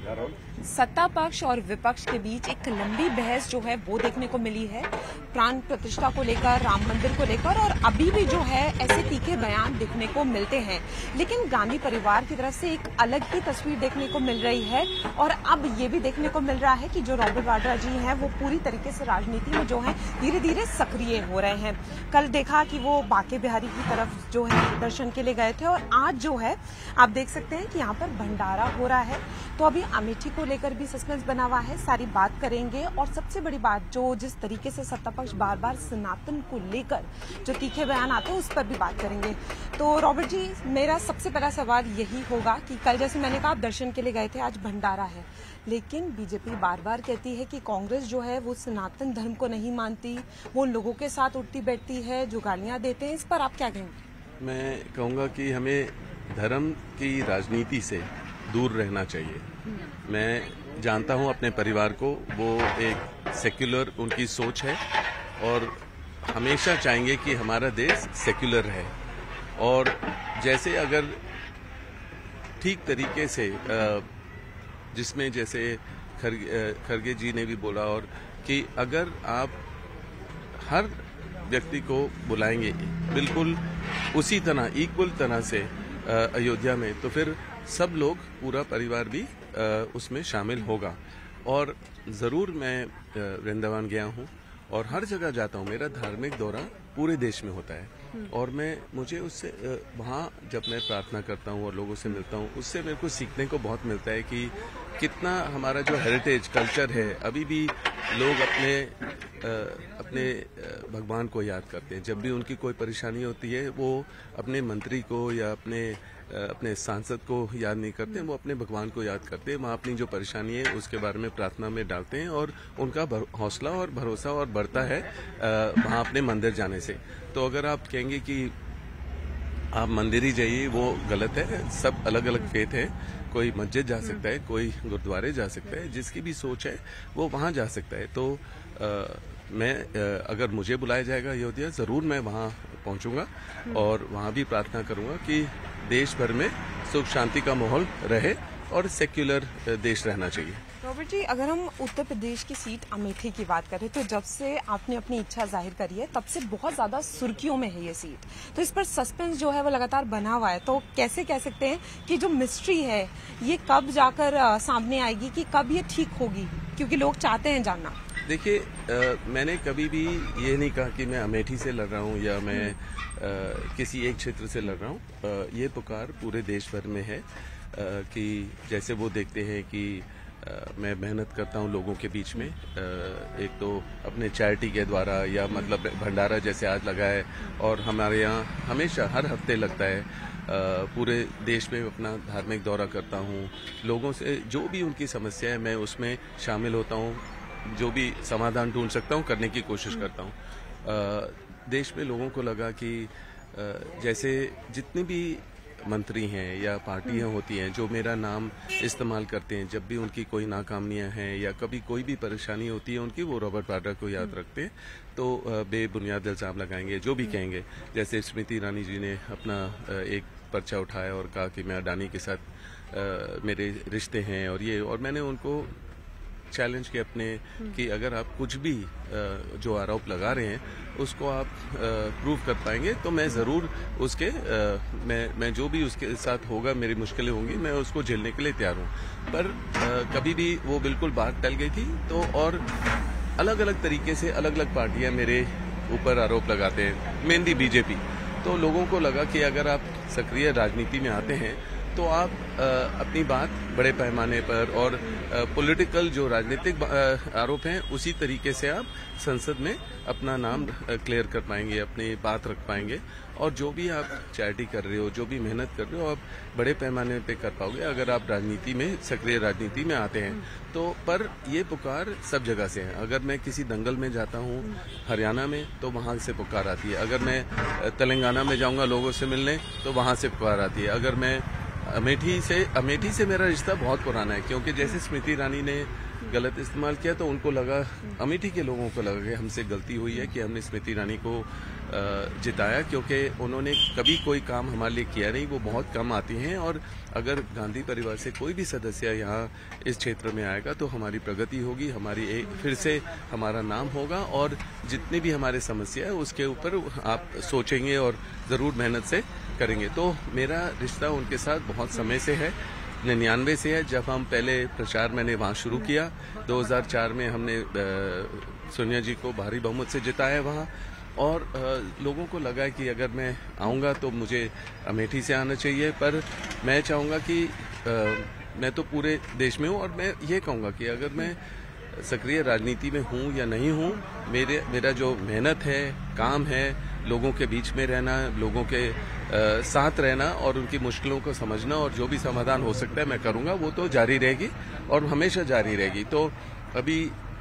सत्ता पक्ष और विपक्ष के बीच एक लंबी बहस जो है वो देखने को मिली है प्राण प्रतिष्ठा को लेकर, राम मंदिर को लेकर, और अभी भी जो है ऐसे तीखे बयान देखने को मिलते हैं। लेकिन गांधी परिवार की तरफ से एक अलग ही तस्वीर देखने को मिल रही है और अब ये भी देखने को मिल रहा है कि जो रॉबर्ट वाड्रा जी हैं वो पूरी तरीके से राजनीति में जो है धीरे धीरे सक्रिय हो रहे हैं। कल देखा कि वो बांके बिहारी की तरफ जो है दर्शन के लिए गए थे और आज जो है आप देख सकते हैं कि यहाँ पर भंडारा हो रहा है। तो अभी अमेठी को लेकर भी सस्पेंस बना हुआ है, सारी बात करेंगे। और सबसे बड़ी बात, जो जिस तरीके से सत्ता पक्ष बार बार सनातन को लेकर जो तीखे बयान आते हैं उस पर भी बात करेंगे। तो रॉबर्ट जी, मेरा सबसे पहला सवाल यही होगा कि कल जैसे मैंने कहा आप दर्शन के लिए गए थे, आज भंडारा है, लेकिन बीजेपी बार बार कहती है कि कांग्रेस जो है वो सनातन धर्म को नहीं मानती, वो लोगों के साथ उठती बैठती है, जो गालियां देते हैं। इस पर आप क्या कहेंगे? मैं कहूँगा कि हमें धर्म की राजनीति से दूर रहना चाहिए। मैं जानता हूं अपने परिवार को, वो एक सेक्युलर उनकी सोच है और हमेशा चाहेंगे कि हमारा देश सेक्युलर है। और जैसे अगर ठीक तरीके से जिसमें जैसे खरगे जी ने भी बोला, और कि अगर आप हर व्यक्ति को बुलाएंगे बिल्कुल उसी तरह इक्वल तरह से अयोध्या में, तो फिर सब लोग, पूरा परिवार भी उसमें शामिल होगा। और ज़रूर मैं वृंदावन गया हूँ और हर जगह जाता हूँ। मेरा धार्मिक दौरा पूरे देश में होता है और मुझे उससे वहाँ जब मैं प्रार्थना करता हूँ और लोगों से मिलता हूँ, उससे मेरे को सीखने को बहुत मिलता है कि कितना हमारा जो हेरिटेज कल्चर है, अभी भी लोग अपने भगवान को याद करते हैं। जब भी उनकी कोई परेशानी होती है, वो अपने मंत्री को या अपने सांसद को याद नहीं करते, वो अपने भगवान को याद करते हैं। वहाँ अपनी जो परेशानी है उसके बारे में प्रार्थना में डालते हैं और उनका हौसला और भरोसा और बढ़ता है वहाँ अपने मंदिर जाने से। तो अगर आप कहेंगे कि आप मंदिर ही जाइए, वो गलत है। सब अलग अलग फेथ है, कोई मस्जिद जा सकता है, कोई गुरुद्वारे जा सकता है, जिसकी भी सोच है वो वहाँ जा सकता है। तो मैं अगर मुझे बुलाया जाएगा अयोध्या, जरूर मैं वहाँ पहुँचूंगा और वहाँ भी प्रार्थना करूंगा कि देश भर में सुख शांति का माहौल रहे और सेक्युलर देश रहना चाहिए। रॉबर्ट जी, अगर हम उत्तर प्रदेश की सीट अमेठी की बात करें तो जब से आपने अपनी इच्छा जाहिर करी है तब से बहुत ज्यादा सुर्खियों में है ये सीट, तो इस पर सस्पेंस जो है वो लगातार बना हुआ है। तो कैसे कह सकते हैं कि जो मिस्ट्री है ये कब जाकर सामने आएगी, कि कब ये ठीक होगी, क्योंकि लोग चाहते हैं जानना। देखिए, मैंने कभी भी ये नहीं कहा कि मैं अमेठी से लड़ रहा हूँ या मैं किसी एक क्षेत्र से लड़ रहा हूँ। ये पुकार पूरे देश भर में है कि जैसे वो देखते हैं कि मैं मेहनत करता हूँ लोगों के बीच में, एक तो अपने चैरिटी के द्वारा या मतलब भंडारा जैसे आज लगा है, और हमारे यहाँ हमेशा हर हफ्ते लगता है। पूरे देश में अपना धार्मिक दौरा करता हूँ, लोगों से जो भी उनकी समस्या है मैं उसमें शामिल होता हूँ, जो भी समाधान ढूंढ सकता हूँ करने की कोशिश करता हूँ। देश में लोगों को लगा कि जैसे जितनी भी मंत्री हैं या पार्टियां होती हैं जो मेरा नाम इस्तेमाल करते हैं, जब भी उनकी कोई नाकामियां हैं या कभी कोई भी परेशानी होती है उनकी, वो रॉबर्ट वाड्रा को याद रखते हैं, तो बेबुनियाद इल्जाम लगाएंगे, जो भी कहेंगे। जैसे स्मृति ईरानी जी ने अपना एक पर्चा उठाया और कहा कि मैं अडानी के साथ मेरे रिश्ते हैं और मैंने उनको चैलेंज किया अपने कि अगर आप कुछ भी जो आरोप लगा रहे हैं उसको आप प्रूव कर पाएंगे तो मैं ज़रूर उसके मैं जो भी उसके साथ होगा, मेरी मुश्किलें होंगी, मैं उसको झेलने के लिए तैयार हूँ। पर कभी भी वो बिल्कुल बात टल गई थी। तो और अलग अलग तरीके से अलग अलग पार्टियां मेरे ऊपर आरोप लगाते हैं, मेनली बीजेपी। तो लोगों को लगा कि अगर आप सक्रिय राजनीति में आते हैं तो आप अपनी बात बड़े पैमाने पर और पॉलिटिकल जो राजनीतिक आरोप हैं उसी तरीके से आप संसद में अपना नाम क्लियर कर पाएंगे, अपनी बात रख पाएंगे, और जो भी आप चैरिटी कर रहे हो, जो भी मेहनत कर रहे हो, आप बड़े पैमाने पे कर पाओगे अगर आप राजनीति में, सक्रिय राजनीति में आते हैं। तो पर ये पुकार सब जगह से है। अगर मैं किसी दंगल में जाता हूँ हरियाणा में तो वहाँ से पुकार आती है, अगर मैं तेलंगाना में जाऊँगा लोगों से मिलने तो वहाँ से पुकार आती है, अगर मैं अमेठी से मेरा रिश्ता बहुत पुराना है, क्योंकि जैसे स्मृति ईरानी ने गलत इस्तेमाल किया तो उनको लगा, अमेठी के लोगों को लगा कि हमसे गलती हुई है कि हमने स्मृति ईरानी को जिताया, क्योंकि उन्होंने कभी कोई काम हमारे लिए किया नहीं। वो बहुत कम आती हैं, और अगर गांधी परिवार से कोई भी सदस्य यहाँ इस क्षेत्र में आएगा तो हमारी प्रगति होगी, फिर से हमारा नाम होगा, और जितनी भी हमारे समस्या है उसके ऊपर आप सोचेंगे और जरूर मेहनत से करेंगे। तो मेरा रिश्ता उनके साथ बहुत समय से है, 99 से है, जब हम पहले प्रचार मैंने वहाँ शुरू किया। 2004 में हमने सोनिया जी को भारी बहुमत से जिताया वहाँ, और लोगों को लगा कि अगर मैं आऊँगा तो मुझे अमेठी से आना चाहिए, पर मैं चाहूँगा कि मैं तो पूरे देश में हूँ, और मैं ये कहूँगा कि अगर मैं सक्रिय राजनीति में हूँ या नहीं हूँ, मेरा जो मेहनत है, काम है, लोगों के बीच में रहना, लोगों के साथ रहना और उनकी मुश्किलों को समझना, और जो भी समाधान हो सकता है मैं करूँगा, वो तो जारी रहेगी और हमेशा जारी रहेगी। तो अभी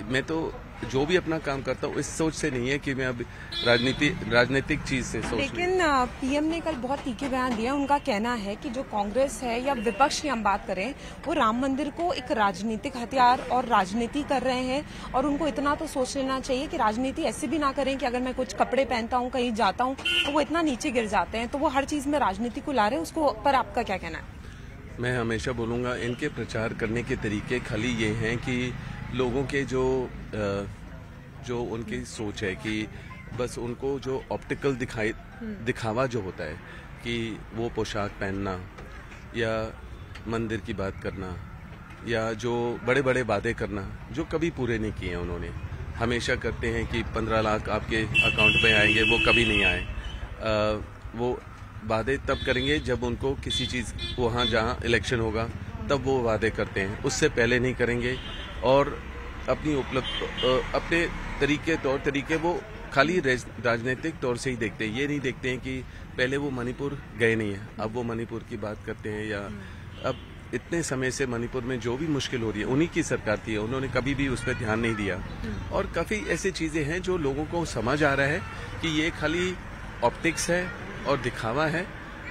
मैं तो जो भी अपना काम करता हूँ इस सोच से नहीं है कि मैं अब राजनीतिक चीज से सोच। लेकिन पीएम ने कल बहुत तीखे बयान दिया। उनका कहना है कि जो कांग्रेस है या विपक्ष की हम बात करें, वो राम मंदिर को एक राजनीतिक हथियार और राजनीति कर रहे हैं, और उनको इतना तो सोच लेना चाहिए कि राजनीति ऐसे भी ना करें कि अगर मैं कुछ कपड़े पहनता हूँ, कहीं जाता हूँ, तो वो इतना नीचे गिर जाते हैं, तो वो हर चीज में राजनीति को ला रहे हैं। उसको पर आपका क्या कहना है? मैं हमेशा बोलूंगा, इनके प्रचार करने के तरीके खाली ये हैं कि लोगों के जो उनकी सोच है कि बस उनको जो ऑप्टिकल दिखावा जो होता है कि वो पोशाक पहनना या मंदिर की बात करना या जो बड़े बड़े वादे करना जो कभी पूरे नहीं किए हैं उन्होंने। हमेशा करते हैं कि 15 लाख आपके अकाउंट में आएंगे, वो कभी नहीं आए। वो वादे तब करेंगे जब उनको किसी चीज़, वहाँ जहाँ इलेक्शन होगा तब वो वादे करते हैं, उससे पहले नहीं करेंगे। और अपने तौर तरीके वो खाली राजनीतिक तौर से ही देखते हैं। ये नहीं देखते हैं कि पहले वो मणिपुर गए नहीं है, अब वो मणिपुर की बात करते हैं, या अब इतने समय से मणिपुर में जो भी मुश्किल हो रही है उन्हीं की सरकार थी, उन्होंने कभी भी उस पर ध्यान नहीं दिया। और काफ़ी ऐसी चीज़ें हैं जो लोगों को समझ आ रहा है कि ये खाली ऑप्टिक्स है और दिखावा है,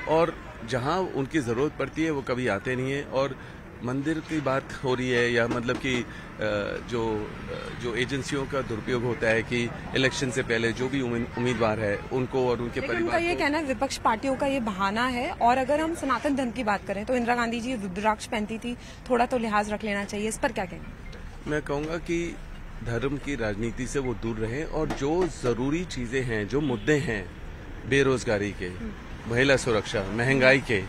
और जहां उनकी ज़रूरत पड़ती है वो कभी आते नहीं है। और मंदिर की बात हो रही है, या मतलब कि जो एजेंसियों का दुरुपयोग होता है कि इलेक्शन से पहले जो भी उम्मीदवार है उनको और उनके परिवार को, ये कहना है विपक्ष पार्टियों का ये बहाना है। और अगर हम सनातन धर्म की बात करें तो इंदिरा गांधी जी रुद्राक्ष पहनती थी, थोड़ा तो लिहाज रख लेना चाहिए, इस पर क्या कहेंगे? मैं कहूँगा कि धर्म की राजनीति से वो दूर रहें, और जो जरूरी चीजें हैं, जो मुद्दे हैं बेरोजगारी के, महिला सुरक्षा, महंगाई के,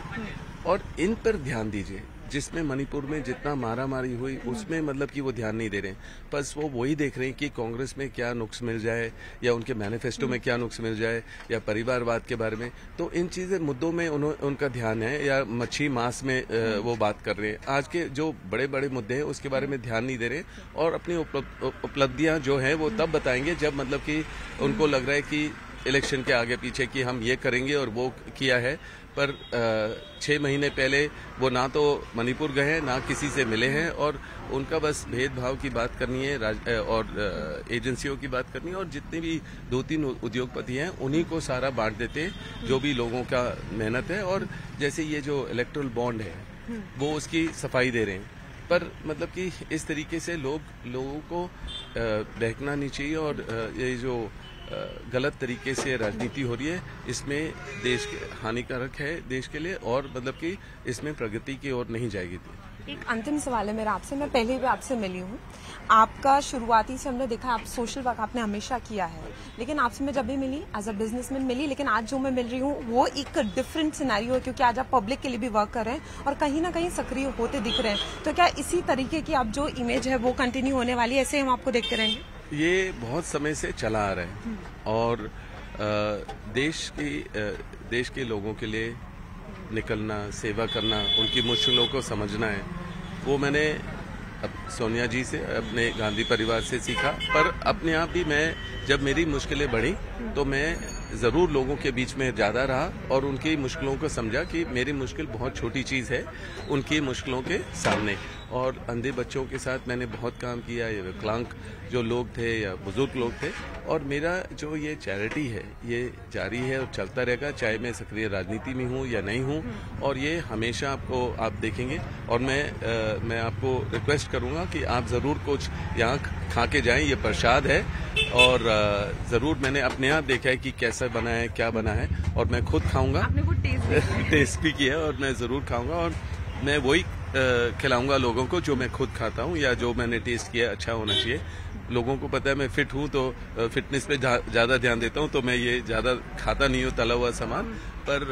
और इन पर ध्यान दीजिए। जिसमें मणिपुर में जितना मारामारी हुई उसमें मतलब कि वो ध्यान नहीं दे रहे हैं, बस वो वही देख रहे हैं कि कांग्रेस में क्या नुक्स मिल जाए या उनके मैनिफेस्टो में क्या नुक्स मिल जाए या परिवारवाद के बारे में। तो इन चीजें मुद्दों में उनका ध्यान है, या मच्छी मांस में वो बात कर रहे हैं। आज के जो बड़े बड़े मुद्दे हैं उसके बारे में ध्यान नहीं दे रहे, और अपनी उपलब्धियां जो है वो तब बताएंगे जब मतलब कि उनको लग रहा है कि इलेक्शन के आगे पीछे कि हम ये करेंगे और वो किया है। पर 6 महीने पहले वो ना तो मणिपुर गए हैं, ना किसी से मिले हैं, और उनका बस भेदभाव की बात करनी है और एजेंसियों की बात करनी है, और जितने भी 2-3 उद्योगपति हैं उन्हीं को सारा बांट देते हैं जो भी लोगों का मेहनत है। और जैसे ये जो इलेक्टोरल बॉन्ड है वो उसकी सफाई दे रहे हैं, पर मतलब कि इस तरीके से लोगों को बहकना नहीं चाहिए। और ये जो गलत तरीके से राजनीति हो रही है, इसमें देश के हानिकारक है देश के लिए, और मतलब कि इसमें प्रगति की ओर नहीं जाएगी। एक अंतिम सवाल है मेरा आपसे। मैं पहले भी आपसे मिली हूँ, आपका शुरुआती से हमने देखा आप सोशल वर्क आपने हमेशा किया है, लेकिन आपसे मैं जब भी मिली एज अ बिजनेसमैन मिली, लेकिन आज जो मैं मिल रही हूँ वो एक डिफरेंट सिनेरियो है, क्योंकि आज आप पब्लिक के लिए भी वर्क कर रहे हैं और कहीं ना कहीं सक्रिय होते दिख रहे हैं। तो क्या इसी तरीके की आप जो इमेज है वो कंटिन्यू होने वाली है, ऐसे हम आपको देखते रहेंगे? ये बहुत समय से चला आ रहा है, और देश के लोगों के लिए निकलना, सेवा करना, उनकी मुश्किलों को समझना है, वो मैंने अब सोनिया जी से, अपने गांधी परिवार से सीखा। पर अपने आप भी मैं, जब मेरी मुश्किलें बढ़ी तो मैं ज़रूर लोगों के बीच में ज़्यादा रहा और उनकी मुश्किलों को समझा कि मेरी मुश्किल बहुत छोटी चीज़ है उनकी मुश्किलों के सामने। और अंधे बच्चों के साथ मैंने बहुत काम किया, या विकलांग जो लोग थे या बुजुर्ग लोग थे। और मेरा जो ये चैरिटी है ये जारी है और चलता रहेगा, चाहे मैं सक्रिय राजनीति में हूँ या नहीं हूँ। और ये हमेशा आपको आप देखेंगे। और मैं आपको रिक्वेस्ट करूँगा कि आप ज़रूर कुछ यहाँ खा के जाएं, ये प्रसाद है। और ज़रूर मैंने अपने आप देखा है कि कैसा बना है, क्या बना है, और मैं खुद खाऊंगा। आपने वो टेस्ट भी किया और मैं ज़रूर खाऊंगा। और मैं वही खिलाऊंगा लोगों को जो मैं खुद खाता हूं या जो मैंने टेस्ट किया अच्छा होना चाहिए। लोगों को पता है मैं फिट हूं, तो फिटनेस पे ज़्यादा ध्यान देता हूं, तो मैं ये ज़्यादा खाता नहीं हूं तला हुआ सामान। पर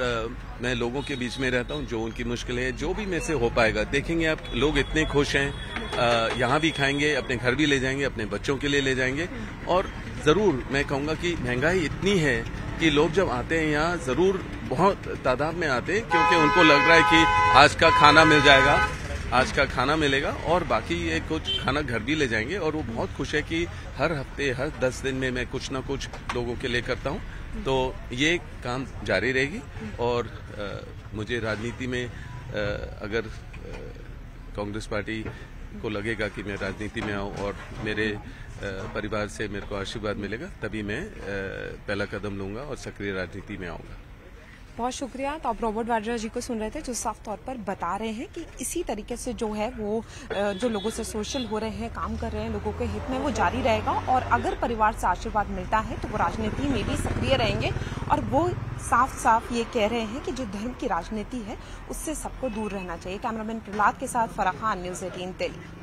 मैं लोगों के बीच में रहता हूं, जो उनकी मुश्किल है, जो भी मेरे से हो पाएगा। देखेंगे आप, लोग इतने खुश हैं, यहाँ भी खाएंगे, अपने घर भी ले जाएंगे, अपने बच्चों के लिए ले जाएंगे। और ज़रूर मैं कहूँगा कि महंगाई इतनी है कि लोग जब आते हैं यहाँ ज़रूर बहुत तादाद में आते हैं, क्योंकि उनको लग रहा है कि आज का खाना मिल जाएगा, आज का खाना मिलेगा, और बाकी ये कुछ खाना घर भी ले जाएंगे। और वो बहुत खुश है कि हर हफ्ते, हर 10 दिन में मैं कुछ ना कुछ लोगों के लिए करता हूँ। तो ये काम जारी रहेगी। और मुझे राजनीति में अगर कांग्रेस पार्टी को लगेगा कि मैं राजनीति में आऊँ और मेरे परिवार से मेरे को आशीर्वाद मिलेगा, तभी मैं पहला कदम लूंगा और सक्रिय राजनीति में आऊंगा। बहुत शुक्रिया। तो आप रॉबर्ट वाड्रा जी को सुन रहे थे, जो साफ तौर पर बता रहे हैं कि इसी तरीके से जो है वो जो लोगों से सोशल हो रहे हैं, काम कर रहे हैं लोगों के हित में, वो जारी रहेगा। और अगर परिवार से आशीर्वाद मिलता है तो वो राजनीति में भी सक्रिय रहेंगे। और वो साफ साफ ये कह रहे हैं कि जो धर्म की राजनीति है उससे सबको दूर रहना चाहिए। कैमरामैन प्रहलाद के साथ फराह खान, न्यूज़ 18 दिल्ली।